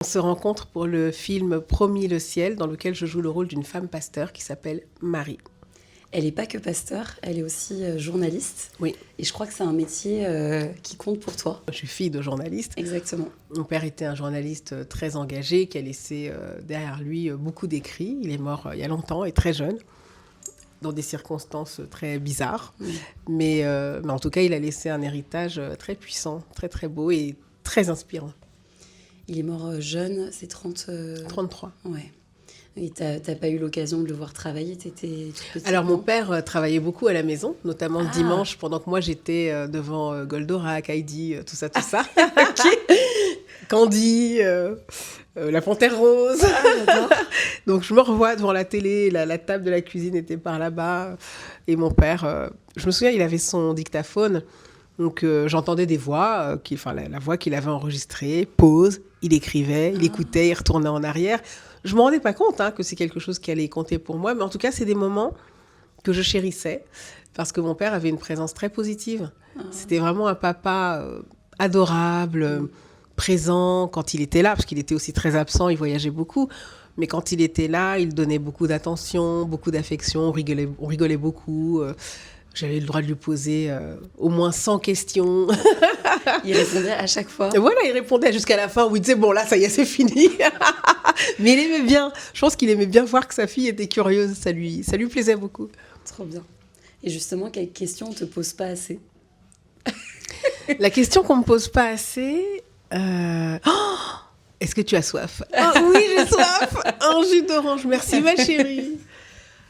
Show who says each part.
Speaker 1: On se rencontre pour le film Promis le ciel, dans lequel je joue le rôle d'une femme pasteur qui s'appelle Marie.
Speaker 2: Elle n'est pas que pasteur, elle est aussi journaliste.
Speaker 1: Oui.
Speaker 2: Et je crois que c'est un métier qui compte pour toi.
Speaker 1: Je suis fille de journaliste.
Speaker 2: Exactement.
Speaker 1: Mon père était un journaliste très engagé qui a laissé derrière lui beaucoup d'écrits. Il est mort il y a longtemps et très jeune, dans des circonstances très bizarres. Mais en tout cas, il a laissé un héritage très puissant, très très beau et très inspirant.
Speaker 2: Il est mort jeune, c'est
Speaker 1: 33.
Speaker 2: Ouais. Et t'as pas eu l'occasion de le voir travailler, t'étais toute petite?
Speaker 1: Alors mon père travaillait beaucoup à la maison, notamment le dimanche, pendant que moi j'étais devant Goldorak, Heidi, tout ça. Candy, la Panthère Rose. Donc je me revois devant la télé, la table de la cuisine était par là-bas. Et mon père, je me souviens, il avait son dictaphone. Donc j'entendais des voix, la voix qu'il avait enregistrée, pause, il écrivait, il écoutait, il retournait en arrière. Je ne me rendais pas compte que c'est quelque chose qui allait compter pour moi, mais en tout cas, c'est des moments que je chérissais, parce que mon père avait une présence très positive. C'était vraiment un papa adorable, présent quand il était là, parce qu'il était aussi très absent, il voyageait beaucoup. Mais quand il était là, il donnait beaucoup d'attention, beaucoup d'affection, on rigolait beaucoup. J'avais le droit de lui poser au moins 100 questions.
Speaker 2: Il répondait à chaque fois.
Speaker 1: Et voilà, il répondait jusqu'à la fin où il disait « Bon, là, ça y est, c'est fini. » Mais il aimait bien. Je pense qu'il aimait bien voir que sa fille était curieuse. Ça lui plaisait beaucoup.
Speaker 2: Trop bien. Et justement, quelles questions on ne te pose pas assez?
Speaker 1: La question qu'on ne me pose pas assez... est-ce que tu as soif? Oui, j'ai soif. Un jus d'orange. Merci, ma chérie.